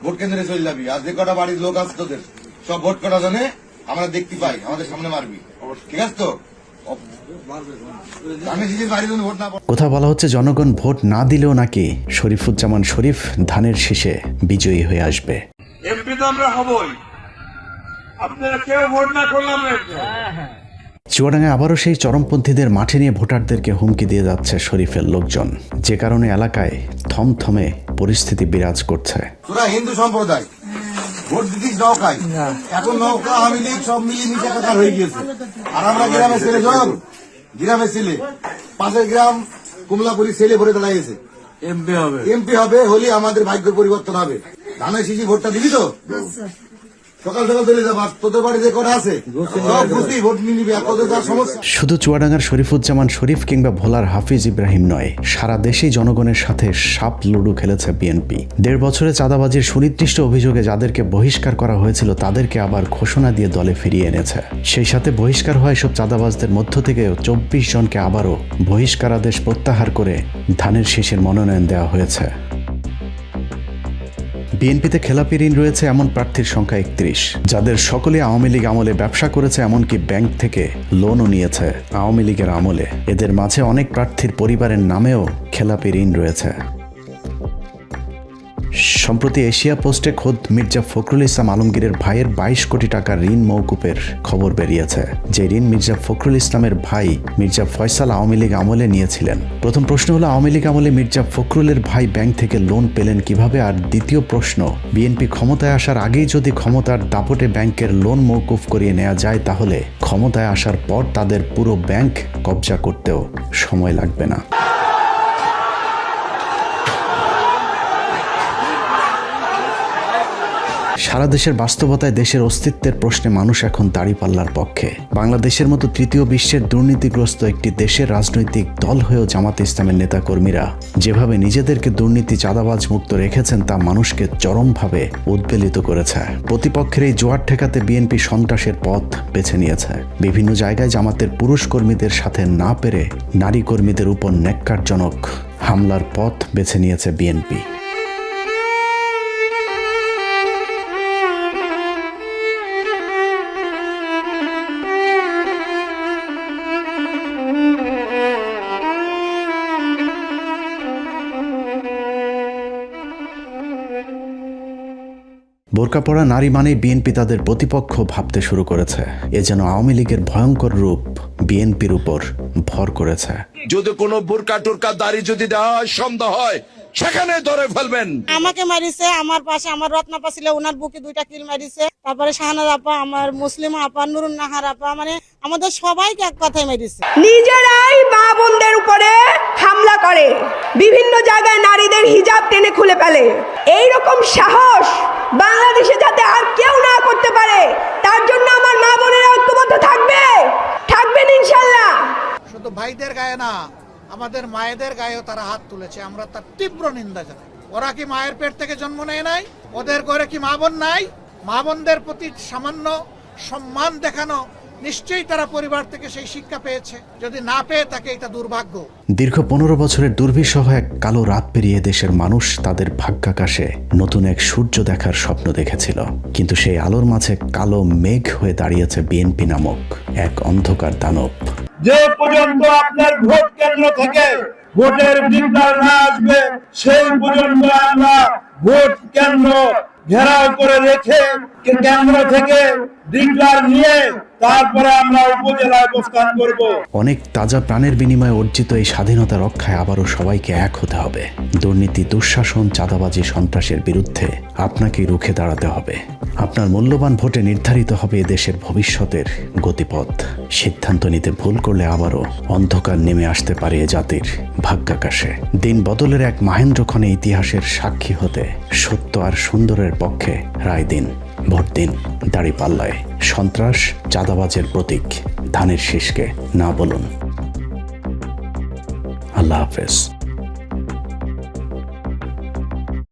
ভোট কেন্দ্রে চলে যাবি, আর যে কটা বাড়ির লোক আছে তোদের সব ভোট কটা জনে আমরা দেখতে পাই, আমাদের সামনে মারবি, ঠিক আছে তো? কোথাও বলা হচ্ছে জনগণ ভোট না দিলেও নাকি শরীফুজ্জামান শরীফ ধানের শীষে বিজয়ী হয়ে আসবে। এমপি তো আমরা হবই, আপনারা কেউ ভোট না করলাম। চুয়াডাঙ্গায় আবারও সেই চরমপন্থীদের মাঠে নিয়ে ভোটারদেরকে হুমকি দিয়ে যাচ্ছে শরীফের লোকজন, যে কারণে এলাকায় থমথমে পরিস্থিতি বিরাজ করছে। তোরা হিন্দু সম্প্রদায় ভোট দিতে নৌকাই, এখন নৌকা আওয়ামী লীগ সব মিলিয়ে নিচে একাকার হয়ে গিয়েছে। আর আমরা গ্রামের ছেলে জল, গ্রামের ছেলে 5 গ্রাম কুমলাপুরি ছেলে ভরে দাঁড়িয়েছে। এমপি হবে হলে আমাদের ভাগ্য পরিবর্তন হবে। ধানের শিশি ভোটটা দিবি তো? সকাল সকাল চলে যাবা, তোদের বাড়ি যে করা আছে সব বুঝি ভোট নিয়ে নিবি। আর তোদের যা সমস্যা, শুধু চুয়াডাঙ্গার শরীফুজ্জামান শরীফ কিংবা ভোলার হাফিজ ইব্রাহিম নয়, সারা দেশেই জনগণের সাথে সাপ লুডু খেলেছে বিএনপি। 1.5 বছরে চাঁদাবাজির সুনির্দিষ্ট অভিযোগে যাদেরকে বহিষ্কার করা হয়েছিল তাদেরকে আবার ঘোষণা দিয়ে দলে ফিরিয়ে এনেছে। সেই সাথে বহিষ্কার হওয়া এসব চাঁদাবাজদের মধ্য থেকে 24 জনকে আবারও বহিষ্কারাদেশ প্রত্যাহার করে ধানের শীষের মনোনয়ন দেওয়া হয়েছে। বিএনপিতে খেলাপি ঋণ রয়েছে এমন প্রার্থীর সংখ্যা 31, যাদের সকলে আওয়ামী লীগ আমলে ব্যবসা করেছে, এমনকি ব্যাংক থেকে লোনও নিয়েছে আওয়ামী লীগের আমলে। এদের মাঝে অনেক প্রার্থীর পরিবারের নামেও খেলাপি ঋণ রয়েছে। সম্প্রতি এশিয়া পোস্টে খোদ মির্জা ফখরুল ইসলাম আলমগীরের ভাইয়ের 22 কোটি টাকার ঋণ মওকুফের খবর বেরিয়েছে। যে ঋণ মির্জা ফখরুল ইসলামের ভাই মির্জা ফয়সাল আওয়ামী লীগ আমলে নিয়েছিলেন। প্রথম প্রশ্ন হলো, আওয়ামী লীগ আমলে মির্জা ফখরুলের ভাই ব্যাংক থেকে লোন পেলেন কিভাবে? আর দ্বিতীয় প্রশ্ন, বিএনপি ক্ষমতায় আসার আগেই যদি ক্ষমতার দাপটে ব্যাংকের লোন মওকুফ করিয়ে নেওয়া যায়, তাহলে ক্ষমতায় আসার পর তাদের পুরো ব্যাংক কবজা করতেও সময় লাগবে না। সারা দেশের বাস্তবতায় দেশের অস্তিত্বের প্রশ্নে মানুষ এখন দাঁড়িপাল্লার পক্ষে। বাংলাদেশের মতো তৃতীয় বিশ্বের দুর্নীতিগ্রস্ত একটি দেশের রাজনৈতিক দল হয়েও জামাত ইসলামের নেতাকর্মীরা যেভাবে নিজেদেরকে দুর্নীতি চাঁদাবাজ মুক্ত রেখেছেন তা মানুষকে চরমভাবে উদ্বেলিত করেছে। প্রতিপক্ষের এই জোয়ার ঠেকাতে বিএনপি সন্ত্রাসের পথ বেছে নিয়েছে। বিভিন্ন জায়গায় জামাতের পুরুষ কর্মীদের সাথে না পেরে নারী কর্মীদের উপর ন্যাক্কারজনক হামলার পথ বেছে নিয়েছে বিএনপি। বোরকা পরা নারী মানে বিএনপি তাদের প্রতিপক্ষ ভাবতে শুরু করেছে। এ যেন আওয়ামী লীগের ভয়ঙ্কর রূপ বিএনপির উপর ভর করেছে। যদি কোনো বোরকা টোরকা দাড়ি যদি দেওয়া হয়, সন্দেহ হয়, সেখানে ধরে ফেলবেন। আমাকে মারিছে, আমার পাশে আমার রত্নাপা ছিল, ওনার বুকে 2টা কিল মারিছে। তারপরে শাহানাজ আপা, আমার মুসলিম আপা, নুরুন নাহার আপা, মানে আমাদের সবাইকে এক কথায় মেরেছে। নিজেরাই মা বোনদের উপরে হামলা করে, বিভিন্ন জায়গায় নারীদের হিজাব টেনে খুলে ফেলে। এইরকম সাহস বাংলাদেশে যাতে আর কেউ না করতে পারে, তার জন্য আমার মা বোনেরা ঐক্যবদ্ধ থাকবেন ইনশাল্লাহ। শুধু ভাইদের গায়ে না, আমাদের মায়েদের গায়েও তারা হাত তুলেছে, আমরা তার তীব্র নিন্দা জানাই। ওরা কি মায়ের পেট থেকে জন্ম নেয় নাই? ওদের ঘরে কি মা বোন নাই? মা বোনদের প্রতি সামান্য সম্মান দেখানো, নিশ্চয়ই তারা পরিবার থেকে সেই শিক্ষা পেয়েছে। যদি না পেয়ে থাকে, এটা দুর্ভাগ্য। দীর্ঘ 15 বছরের দুর্বিষহ এক কালো রাত পেরিয়ে দেশের মানুষ তাদের ভাগ্যাকাশে নতুন এক সূর্য দেখার স্বপ্ন দেখেছিল, কিন্তু সেই আলোর মাঝে কালো মেঘ হয়ে দাঁড়িয়েছে বিএনপি নামক এক অন্ধকার দানব। যে পর্যন্ত আপনার ভোট কেন্দ্র থেকে ভোটের ডিক্লার না আসবে, সেই পর্যন্ত আমরা ভোট কেন্দ্র ঘেরাও করে রেখে কেন্দ্র থেকে ডিক্লার নিয়ে তারপরে আমরা উপজেলায় অবস্থান করব। অনেক তাজা প্রাণের বিনিময়ে অর্জিত এই স্বাধীনতা রক্ষায় আবারও সবাইকে এক হতে হবে। দুর্নীতি, দুঃশাসন, চাঁদাবাজি, সন্ত্রাসের বিরুদ্ধে আপনাকেই রুখে দাঁড়াতে হবে। আপনার মূল্যবান ভোটে নির্ধারিত হবে এদেশের ভবিষ্যতের গতিপথ। সিদ্ধান্ত নিতে ভুল করলে আবারও অন্ধকার নেমে আসতে পারে এ জাতির ভাগ্যাকাশে। দিন বদলের এক মাহেন্দ্রক্ষণে ইতিহাসের সাক্ষী হতে সত্য আর সুন্দরের পক্ষে রায় দিন। ভোট দিন দাঁড়িপাল্লায়। সন্ত্রাস, চাঁদাবাজের প্রতীক ধানের শীষকে না বলুন। আল্লাহ হাফেজ।